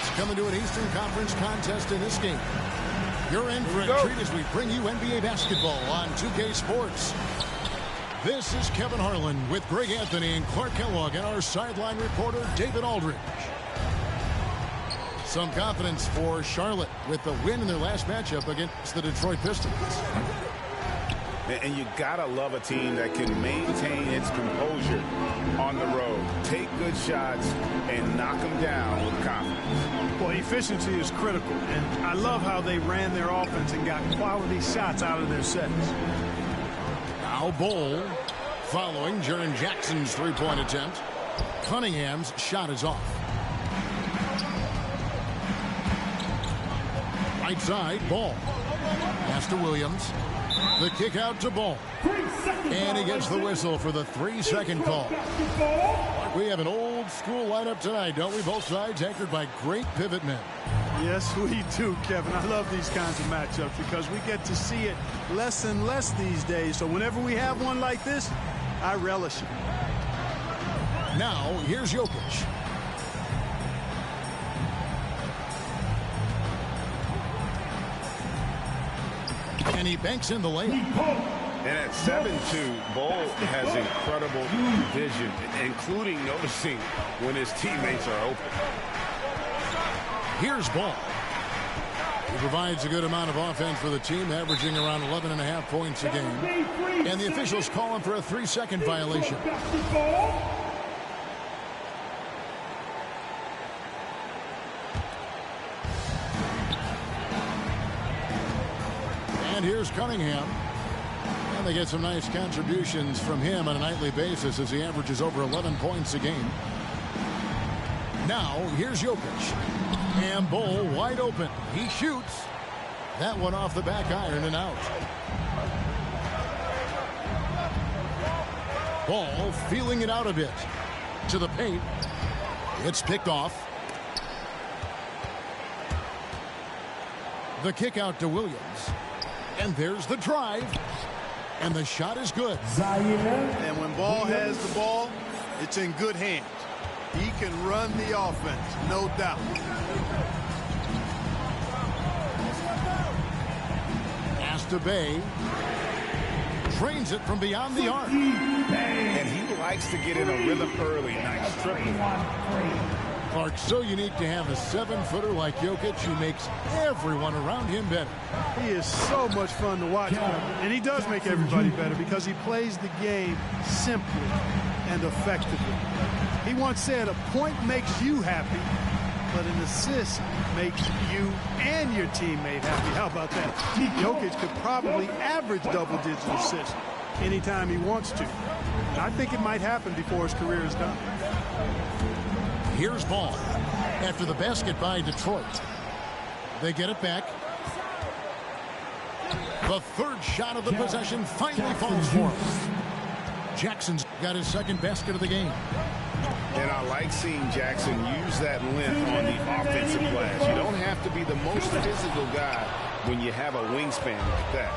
Let's come into an Eastern Conference contest in this game. You're in for a treat as we bring you NBA basketball on 2K Sports. This is Kevin Harlan with Greg Anthony and Clark Kellogg and our sideline reporter David Aldridge. Some confidence for Charlotte with the win in their last matchup against the Detroit Pistons. And you gotta love a team that can maintain its composure on the road, take good shots, and knock them down with confidence. Well, efficiency is critical, and I love how they ran their offense and got quality shots out of their sets. Now Bol following Jaren Jackson's three-point attempt. Cunningham's shot is off. Right side, Ball. Pass to Williams. The kick out to Ball. And he gets the whistle for the 3-second call. We have an old school lineup tonight, don't we? Both sides anchored by great pivot men. Yes, we do, Kevin. I love these kinds of matchups because we get to see it less and less these days. So whenever we have one like this, I relish it. Now, here's Jokic. And he banks in the layup. And at 7'2", Bol has incredible vision, including noticing when his teammates are open. Here's Ball. He provides a good amount of offense for the team, averaging around 11.5 points a game. And the officials call him for a 3-second violation. And here's Cunningham. And they get some nice contributions from him on a nightly basis as he averages over 11 points a game. Now, here's Jokic. And Bol wide open. He shoots. That one off the back iron and out. Ball feeling it out a bit. To the paint. It's picked off. The kick out to Williams. And there's the drive. And the shot is good. And when Ball has the ball, it's in good hands. He can run the offense, no doubt. Pass to Bay. Trains it from beyond the arc. And he likes to get in a rhythm early. Nice triple. Clark, so unique to have a 7-footer like Jokic who makes everyone around him better. He is so much fun to watch, and he does make everybody better because he plays the game simply and effectively. He once said, a point makes you happy, but an assist makes you and your teammate happy. How about that? Jokic could probably average double-digit assists anytime he wants to. And I think it might happen before his career is done. Here's Ball after the basket by Detroit. They get it back. The third shot of the possession finally falls for him. Jackson's got his second basket of the game. And I like seeing Jackson use that length on the offensive glass. You don't have to be the most physical guy when you have a wingspan like that.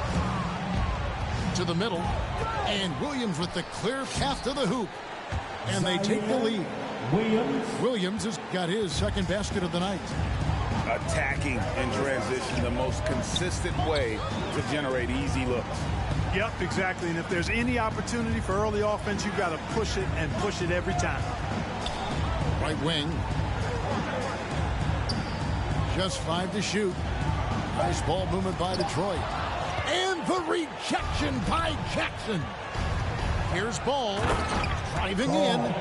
To the middle. And Williams with the clear path to the hoop. And they take the lead. Williams has got his second basket of the night. Attacking in transition, the most consistent way to generate easy looks. Yep, exactly. And if there's any opportunity for early offense, you've got to push it and push it every time. Right wing. Just 5 to shoot. Nice ball movement by Detroit. And the rejection by Jackson. Here's Ball driving in.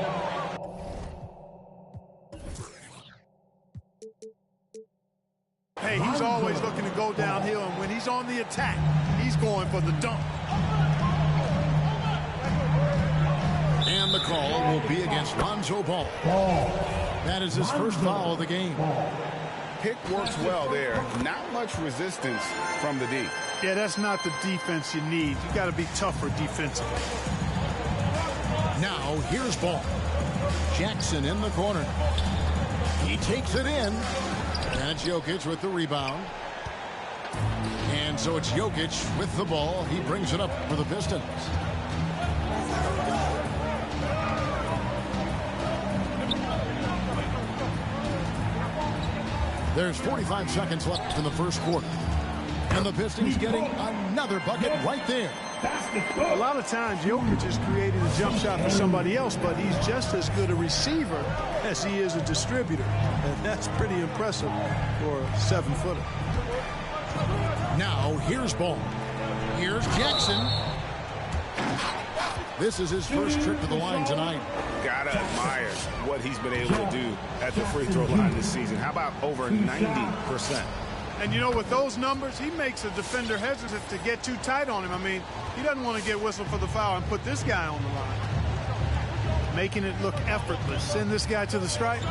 Hey, he's always looking to go downhill, and when he's on the attack, he's going for the dunk. And the call will be against Lonzo Ball. That is his first foul of the game. Pick works well there. Not much resistance from the D. Yeah, that's not the defense you need. You got to be tougher defensively. Now, here's Ball. Jackson in the corner. He takes it in. And it's Jokic with the rebound. And so it's Jokic with the ball. He brings it up for the Pistons. There's 45 seconds left in the first quarter. And the Pistons getting another bucket right there. A lot of times, Jokic is creating a jump shot for somebody else, but he's just as good a receiver as he is a distributor. And that's pretty impressive for a 7-footer. Now, here's Ball. Here's Jackson. This is his first trip to the line tonight. Gotta admire what he's been able to do at the free throw line this season. How about over 90%? And, you know, with those numbers, he makes a defender hesitant to get too tight on him. I mean, he doesn't want to get whistled for the foul and put this guy on the line. Making it look effortless. Send this guy to the stripe,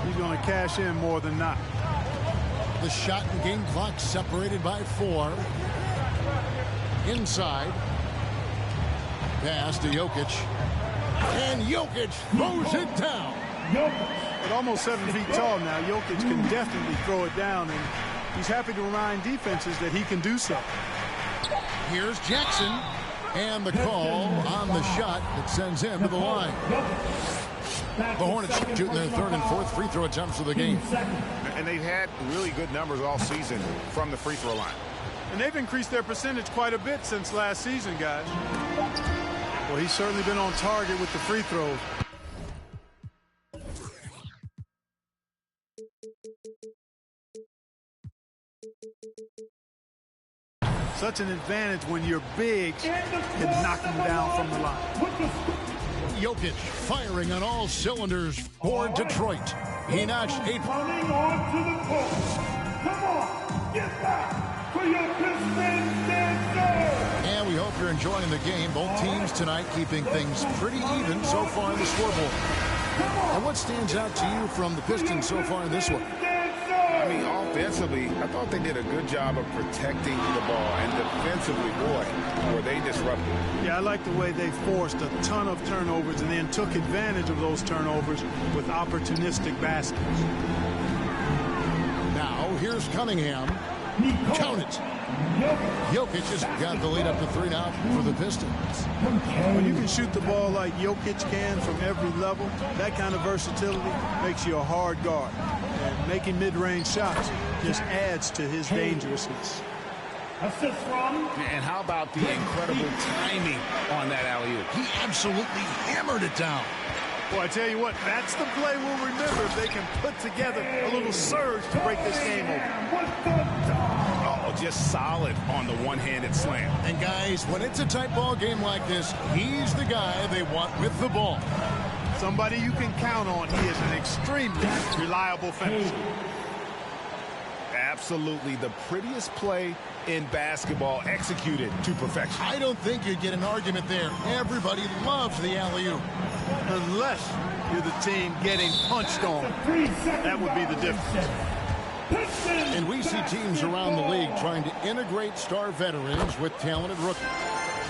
he's going to cash in more than not. The shot and game clock separated by 4. Inside. Pass to Jokic. And Jokic throws it down. At almost 7 feet tall now, Jokic can definitely throw it down, and he's happy to remind defenses that he can do so. Here's Jackson. And the call on the shot that sends him to the line. The Hornets shooting their 3rd and 4th free throw attempts of the game. And they've had really good numbers all season from the free throw line. And they've increased their percentage quite a bit since last season, guys. Well, he's certainly been on target with the free throws. Such an advantage when your bigs can knock them down from the line. Jokic firing on all cylinders for Detroit. He notched 8. Coming on to the post. Come on, get back for your Pistons dancer. And we hope you're enjoying the game. Both teams tonight keeping things pretty even so far in the scoreboard. And what stands out to you from the Pistons so far in this one? I mean, offensively, I thought they did a good job of protecting the ball. And defensively, boy, were they disruptive. Yeah, I like the way they forced a ton of turnovers and then took advantage of those turnovers with opportunistic baskets. Now, here's Cunningham. Count it. Jokic has got the lead up to 3 now for the Pistons. When you can shoot the ball like Jokic can from every level, that kind of versatility makes you a hard guard. And making mid-range shots just adds to his dangerousness. Assist from. And how about the incredible timing on that alley-oop? He absolutely hammered it down. Well, I tell you what, that's the play we'll remember if they can put together a little surge to break this game open. Oh, just solid on the one-handed slam. And guys, when it's a tight ball game like this, he's the guy they want with the ball. Somebody you can count on. He is an extremely reliable finisher. Absolutely the prettiest play in basketball, executed to perfection. I don't think you'd get an argument there. Everybody loves the alley-oop. Unless you're the team getting punched on. That would be the difference. And we see teams around the league trying to integrate star veterans with talented rookies.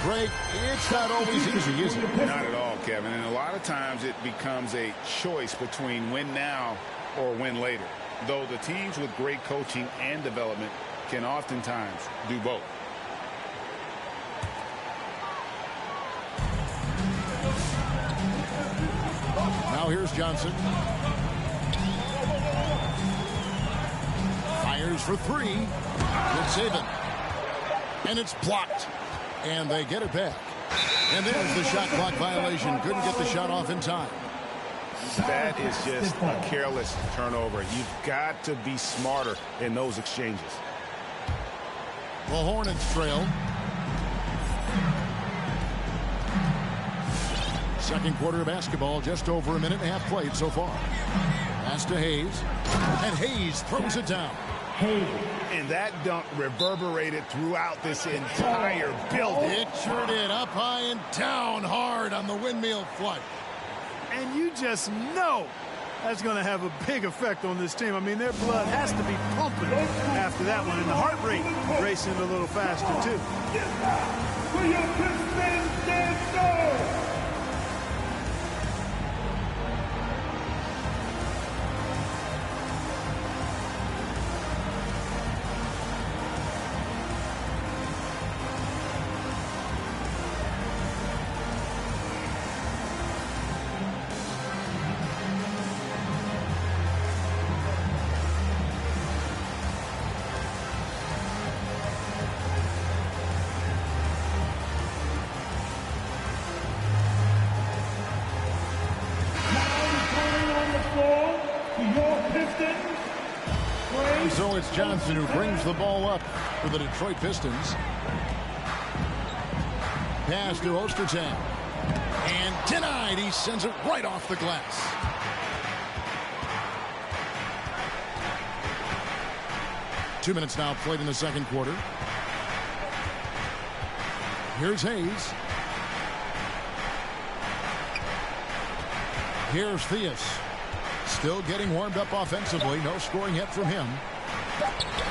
Greg, it's not always easy, is it? Not at all, Kevin. And a lot of times it becomes a choice between win now or win later. Though the teams with great coaching and development can oftentimes do both. Now here's Johnson. Fires for 3. Good saving. And it's blocked. And they get it back. And there's the shot clock violation. Couldn't get the shot off in time. That is just a careless turnover. You've got to be smarter in those exchanges. The Hornets trail. Second quarter of basketball, just over a minute and a half played so far. Pass to Hayes. And Hayes throws it down. And that dunk reverberated throughout this entire building. It sure did. Up high and down hard on the windmill flush. And you just know that's going to have a big effect on this team. I mean, their blood has to be pumping after that one, and the heart rate racing a little faster, too. For your Pistons dancer. floor for your Pistons. So it's Johnson who brings the ball up for the Detroit Pistons. Pass to Ostertag. And denied. He sends it right off the glass. Two minutes now played in the second quarter. Here's Hayes. Here's Theus. Still getting warmed up offensively. No scoring yet from him.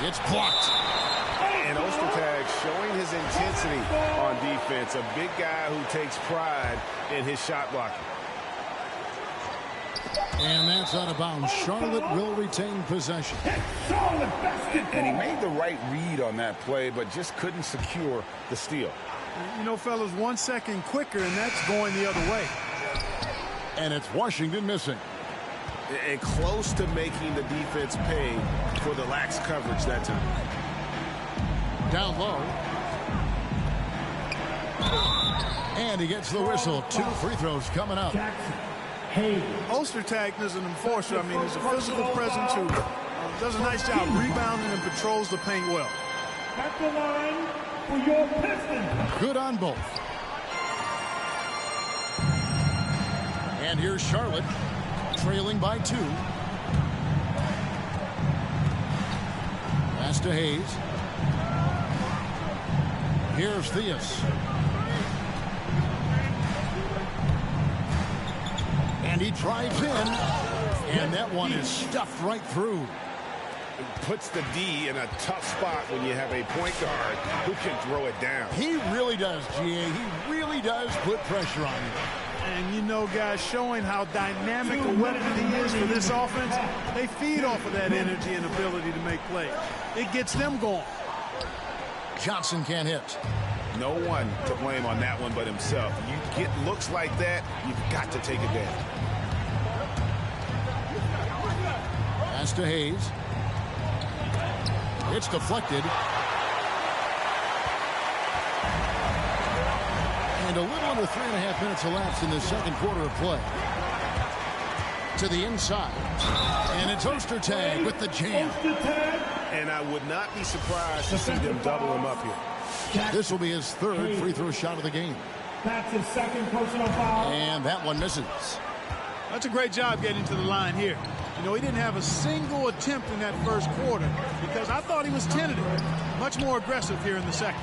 It's blocked. And Ostertag showing his intensity on defense. A big guy who takes pride in his shot blocking. And that's out of bounds. Charlotte will retain possession. And he made the right read on that play, but just couldn't secure the steal. You know, fellas, 1 second quicker, and that's going the other way. And it's Washington missing. And close to making the defense pay for the lax coverage that time. Down low. And he gets the whistle. 2 free throws coming up. Ostertag is an enforcer. I mean, he's a physical presence who does a nice job rebounding and patrols the paint well. At the line for your Pistons. Good on both. And here's Charlotte, trailing by 2. Pass to Hayes. Here's Theus. And he drives in. And that one is stuffed right through. It puts the D in a tough spot when you have a point guard who can throw it down. He really does, GA. He really does put pressure on you. And you know, guys, showing how dynamic a weapon he is for this offense, they feed off of that energy and ability to make plays. It gets them going. Johnson can't hit. No one to blame on that one but himself. You get looks like that, you've got to take it down. Pass to Hayes. It's deflected. And a little under 3.5 minutes elapsed in the second quarter of play. To the inside. And it's Ostertag with the jam. And I would not be surprised to see them double him up here. This will be his 3rd free throw shot of the game. That's his 2nd personal foul. And that one misses. That's a great job getting to the line here. You know, he didn't have a single attempt in that first quarter because I thought he was tentative. Much more aggressive here in the second.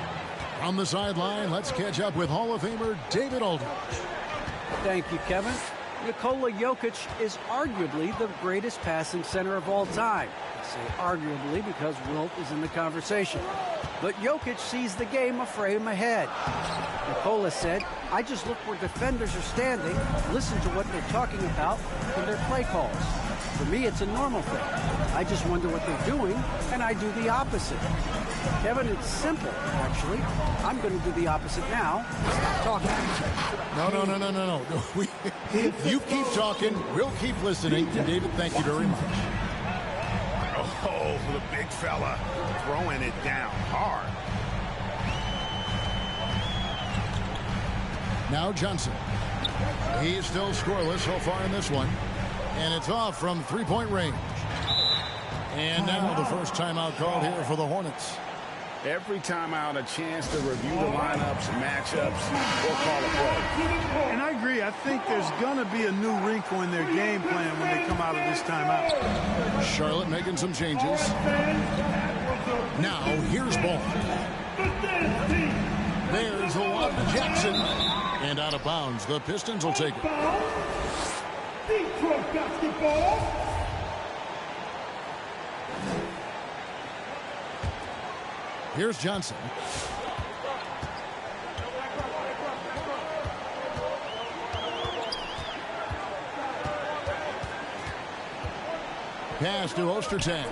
From the sideline, let's catch up with Hall of Famer David Aldridge. Thank you, Kevin. Nikola Jokic is arguably the greatest passing center of all time. I say arguably because Wilt is in the conversation. But Jokic sees the game a frame ahead. Nikola said, I just look where defenders are standing, listen to what they're talking about in their play calls. For me, it's a normal thing. I just wonder what they're doing, and I do the opposite. Kevin, it's simple, actually. I'm going to do the opposite now. Stop talking. No. You keep talking. We'll keep listening. And David, thank you very much. Oh, the big fella throwing it down hard. Now Johnson. He's still scoreless so far in this one. And it's off from 3-point range. And now the first timeout called here for the Hornets. Every timeout, a chance to review the lineups, matchups, or call a play. And I agree. I think there's going to be a new wrinkle in their game plan when they come out of this timeout. Charlotte making some changes. Now here's ball. There's the one to Jackson. And out of bounds. The Pistons will take it. Detroit basketball. Here's Johnson. Pass to Ostertag.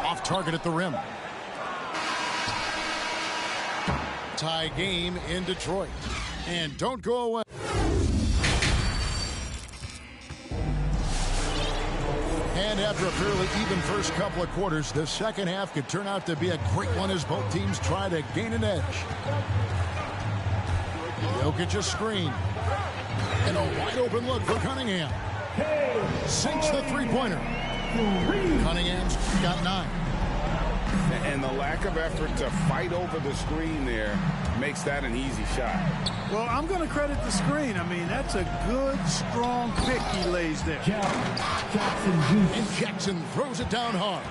Off target at the rim. Tie game in Detroit. And don't go away. And after a fairly even first couple of quarters, the second half could turn out to be a great one as both teams try to gain an edge. Jokic a screen. And a wide open look for Cunningham. Sinks the three-pointer. Cunningham's got 9. And the lack of effort to fight over the screen there makes that an easy shot. Well, I'm going to credit the screen. I mean, that's a good, strong pick he lays there. And Jackson throws it down hard.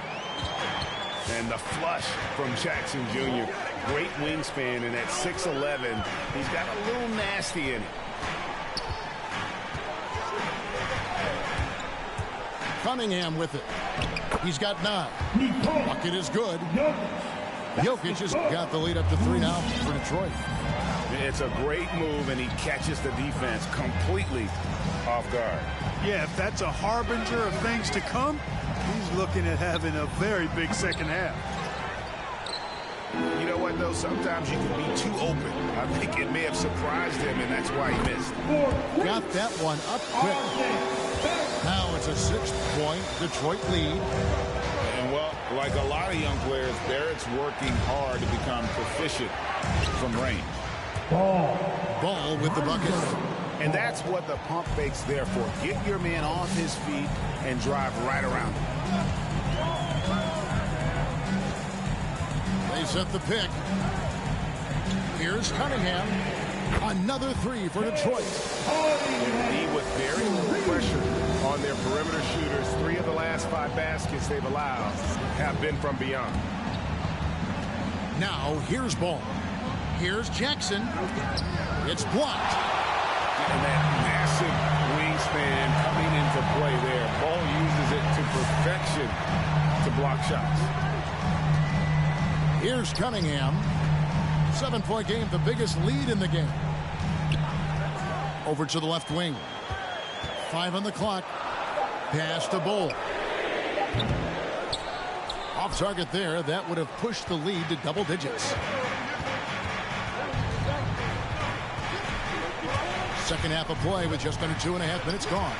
And the flush from Jackson Jr. Great wingspan, and at 6'11", he's got a little nasty in it. Cunningham with it. He's got 9. Bucket is good. Jokic has got the lead up to 3 now for Detroit. It's a great move, and he catches the defense completely off guard. Yeah, if that's a harbinger of things to come, he's looking at having a very big second half. You know what, though? Sometimes you can be too open. I think it may have surprised him, and that's why he missed. Got that one up quick. Now it's a 6-point Detroit lead. And, well, like a lot of young players, Barrett's working hard to become proficient from range. Ball with the bucket. And that's what the pump fake's there for. Get your man off his feet and drive right around him. They set the pick. Here's Cunningham. Another 3 for Detroit. Indeed, with very little pressure on their perimeter shooters, 3 of the last 5 baskets they've allowed have been from beyond. Now here's Ball. Here's Jackson. It's blocked. And that massive wingspan coming into play there. Ball uses it to perfection to block shots. Here's Cunningham. 7-point game, the biggest lead in the game. Over to the left wing. 5 on the clock. Pass to Ball. Off target there. That would have pushed the lead to double digits. Second half of play with just under 2.5 minutes gone.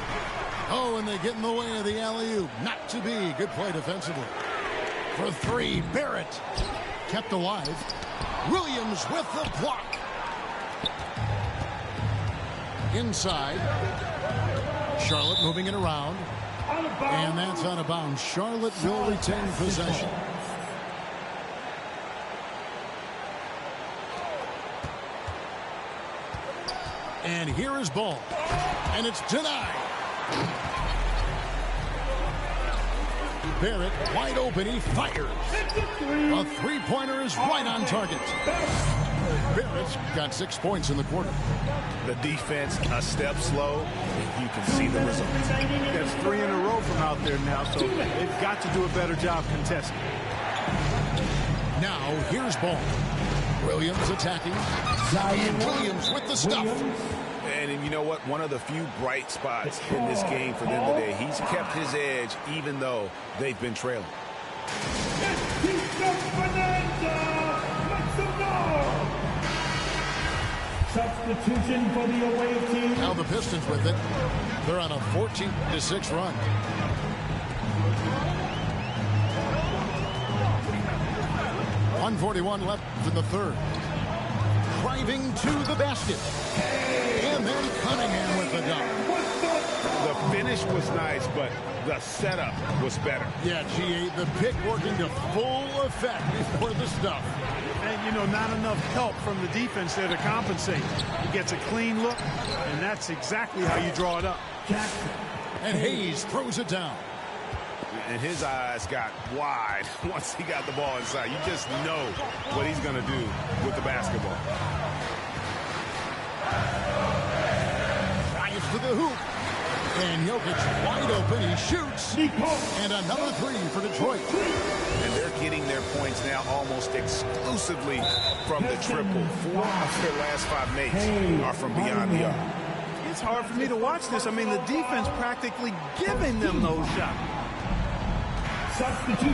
Oh, and they get in the way of the alley-oop. Not to be. Good play defensively. For 3, Barrett. Kept alive. Williams with the block. Inside. Charlotte moving it around. And that's out of bounds. Charlotte will retain possession. And here is Ball. And it's denied. Barrett wide open. He fires. A three-pointer is right on target. Barrett's got 6 points in the quarter. The defense a step slow. You can see the result. That's 3 in a row from out there now, so they've got to do a better job contesting. Now here's Ball. Williams attacking. And Williams with the stuff. And you know what? One of the few bright spots in this game for them today. He's kept his edge even though they've been trailing. Substitution for the away team. Now the Pistons with it. They're on a 14-6 run. .141 left in the third. Driving to the basket. And then Cunningham with the dunk. The finish was nice, but the setup was better. Yeah, G.A., the pick working to full effect before the stuff. And, you know, not enough help from the defense there to compensate. He gets a clean look, and that's exactly how you draw it up. And Hayes throws it down. And his eyes got wide once he got the ball inside. You just know what he's going to do with the basketball. Drives to the hoop. And Jokic wide open. He shoots. And another 3 for Detroit. And they're getting their points now almost exclusively from the triple. 4 of their last 5 makes are from beyond the arc. It's hard for me to watch this. I mean, the defense practically giving them those shots.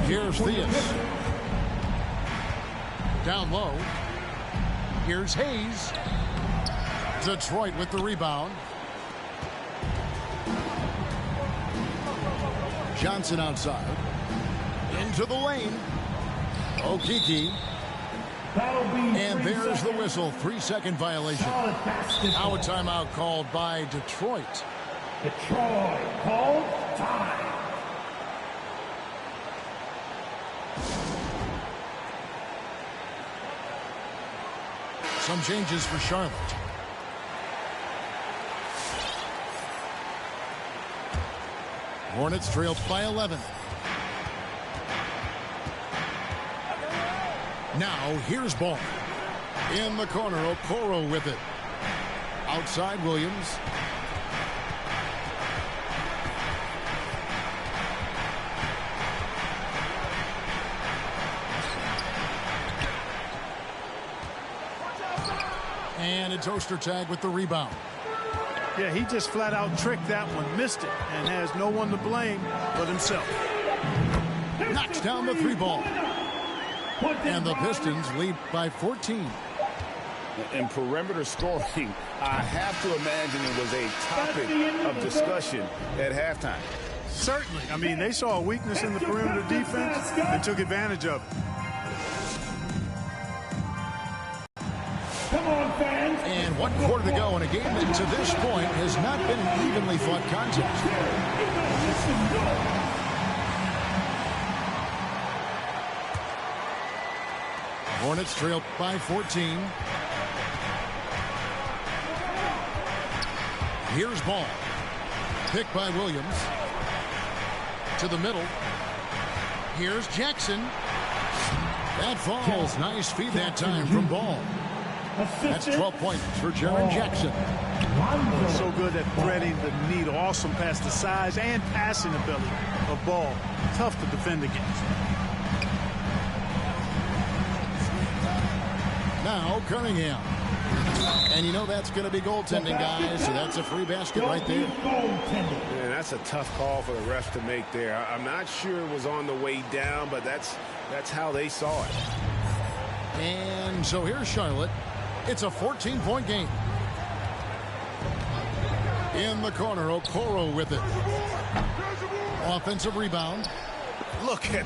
Here's Theus. Down low. Here's Hayes. Detroit with the rebound. Johnson outside. Into the lane. Okiki. And there's the whistle. 3-second violation. Now a timeout called by Detroit. Detroit called time. Some changes for Charlotte. Hornets trailed by 11. Now here's ball. In the corner, Okoro with it. Outside Williams. And a toaster tag with the rebound. Yeah, he just flat out tricked that one, missed it, and has no one to blame but himself. Knocks down the 3 ball. And the Pistons lead by 14. In perimeter scoring, I have to imagine it was a topic of discussion at halftime. Certainly. I mean, they saw a weakness in the perimeter defense and took advantage of it. Come on, fans. And 1 quarter to go in a game that to this point has not been an evenly fought contest. Hornets trail by 14. Here's ball. Picked by Williams. To the middle. Here's Jackson. That falls. Nice feed that time from Ball. That's 12 points for Jaren Jackson. So good at threading the needle. Awesome past the size and passing ability of Ball. Tough to defend against. Now Cunningham. And you know that's going to be goaltending, guys. So that's a free basket right there. Man, that's a tough call for the refs to make there. I'm not sure it was on the way down, but that's how they saw it. And so here's Charlotte. It's a 14-point game. In the corner, Okoro with it. Offensive rebound. Look at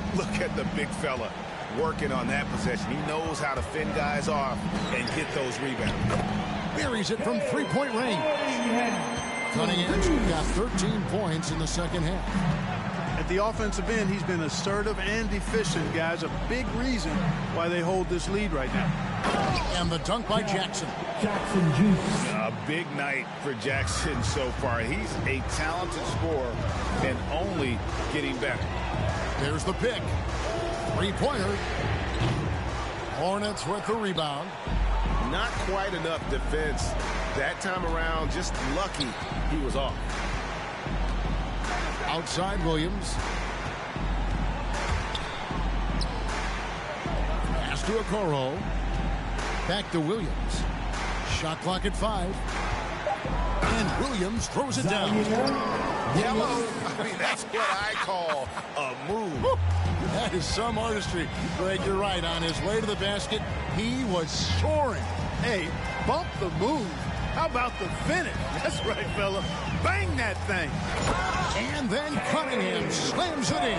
the big fella working on that possession. He knows how to fend guys off and get those rebounds. Buries it from 3-point range. Cunningham's got 13 points in the second half. At the offensive end, he's been assertive and efficient, guys. A big reason why they hold this lead right now. And the dunk by Jackson. Jackson Juice. A big night for Jackson so far. He's a talented scorer and only getting better. There's the pick. 3-pointer. Hornets with the rebound. Not quite enough defense that time around. Just lucky he was off. Outside Williams. Pass to Okoro. Back to Williams. Shot clock at 5. And Williams throws it down. Yellow. I mean, that's what I call a move. That is some artistry. Greg, you're right. On his way to the basket, he was soaring. Hey, bump the move. How about the finish? That's right, fella. Bang that thing. And then Cunningham slams it in.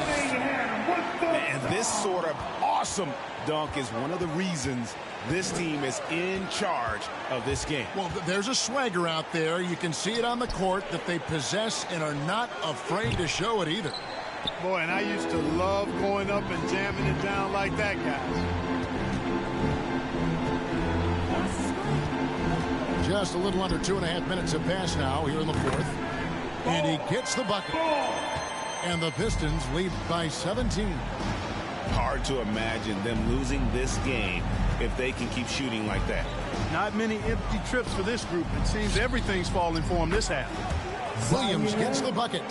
And this sort of awesome dunk is one of the reasons this team is in charge of this game. Well, there's a swagger out there. You can see it on the court that they possess and are not afraid to show it either. Boy, and I used to love going up and jamming it down like that, guys. Just a little under 2.5 minutes have passed now here in the fourth. And he gets the bucket. And the Pistons lead by 17. Hard to imagine them losing this game if they can keep shooting like that. Not many empty trips for this group. It seems everything's falling for them this half. Williams gets the bucket.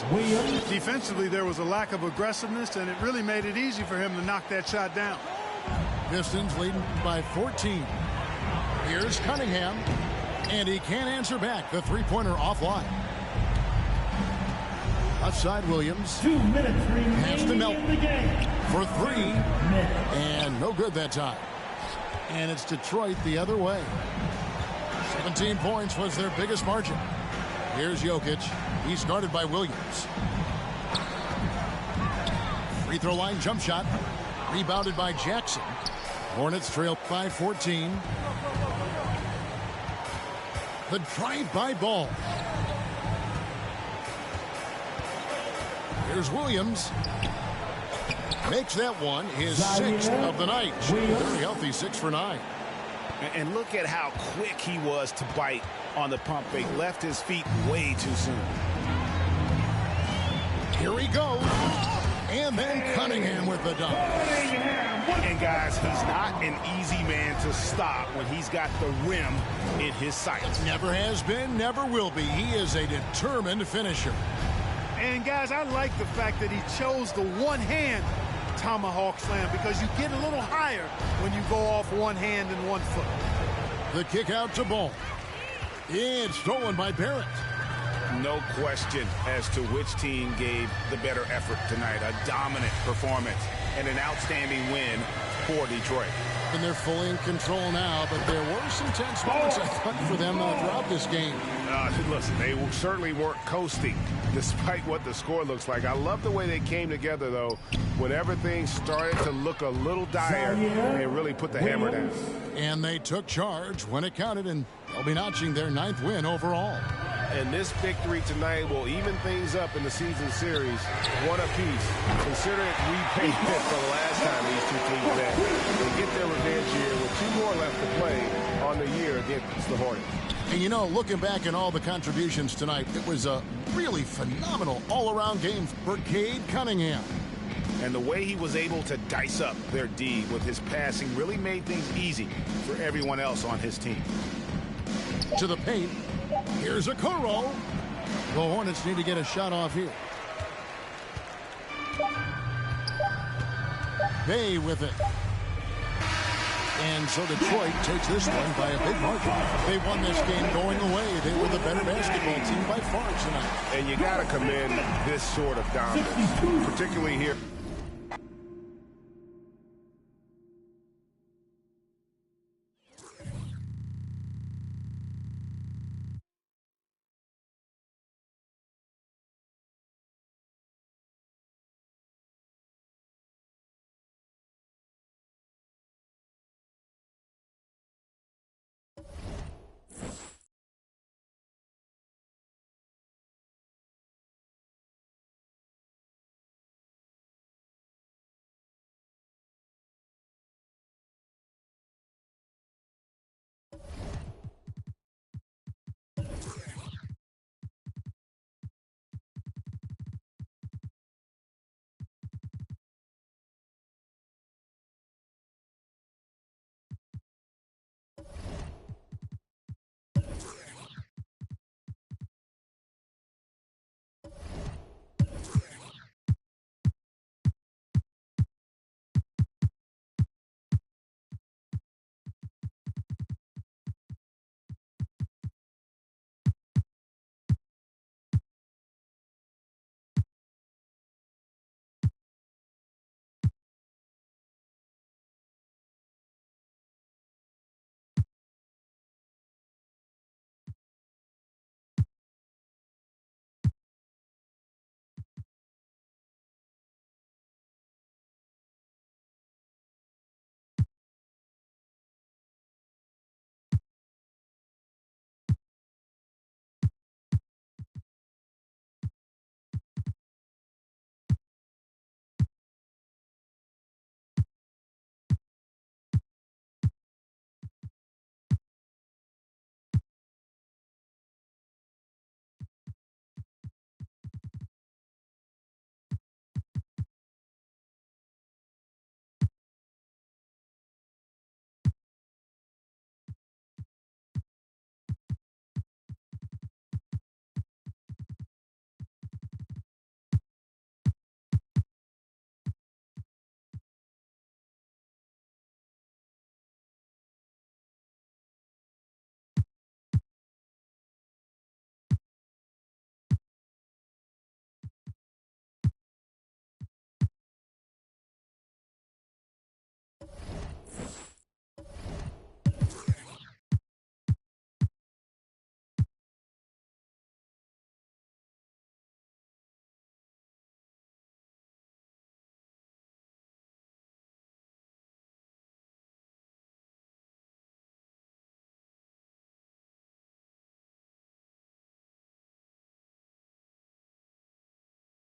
Defensively, there was a lack of aggressiveness, and it really made it easy for him to knock that shot down. Pistons leading by 14. Here's Cunningham. And he can't answer back. The 3-pointer offline. Outside Williams. 2 minutes remaining Pass to Melton in the game. for 3. And no good that time. And it's Detroit the other way. 17 points was their biggest margin. Here's Jokic. He's guarded by Williams. Free throw line jump shot. Rebounded by Jackson. Hornets trail 5-14. The drive-by ball. Here's Williams. Makes that one his 6th of the night. Very healthy, 6 for 9. And look at how quick he was to bite on the pump fake. Left his feet way too soon. Here he goes. And then Cunningham with the dunk. And guys, he's not an easy man to stop when he's got the rim in his sights. Never has been, never will be. He is a determined finisher. And guys, I like the fact that he chose the one-hand tomahawk slam because you get a little higher when you go off one hand and 1 foot. The kick out to Ball. It's stolen by Barrett. No question as to which team gave the better effort tonight. A dominant performance and an outstanding win for Detroit. And they're fully in control now, but there were some tense moments, I thought, for them throughout this game. Listen, they certainly weren't coasting despite what the score looks like. I love the way they came together, though, when everything started to look a little dire. They really put the hammer down. And they took charge when it counted, and they'll be notching their 9th win overall. And this victory tonight will even things up in the season series, 1 apiece. Considering repayment for the last time these two teams met. They get their revenge here with 2 more left to play on the year against the Hornets. And you know, looking back at all the contributions tonight, it was a really phenomenal all-around game for Cade Cunningham. And the way he was able to dice up their D with his passing really made things easy for everyone else on his team. To the paint. Here's a Kuro. The Hornets need to get a shot off here. Bay with it. And so Detroit takes this one by a big margin. They won this game going away. They were the better basketball team by far tonight. And you got to commend this sort of dominance, particularly here.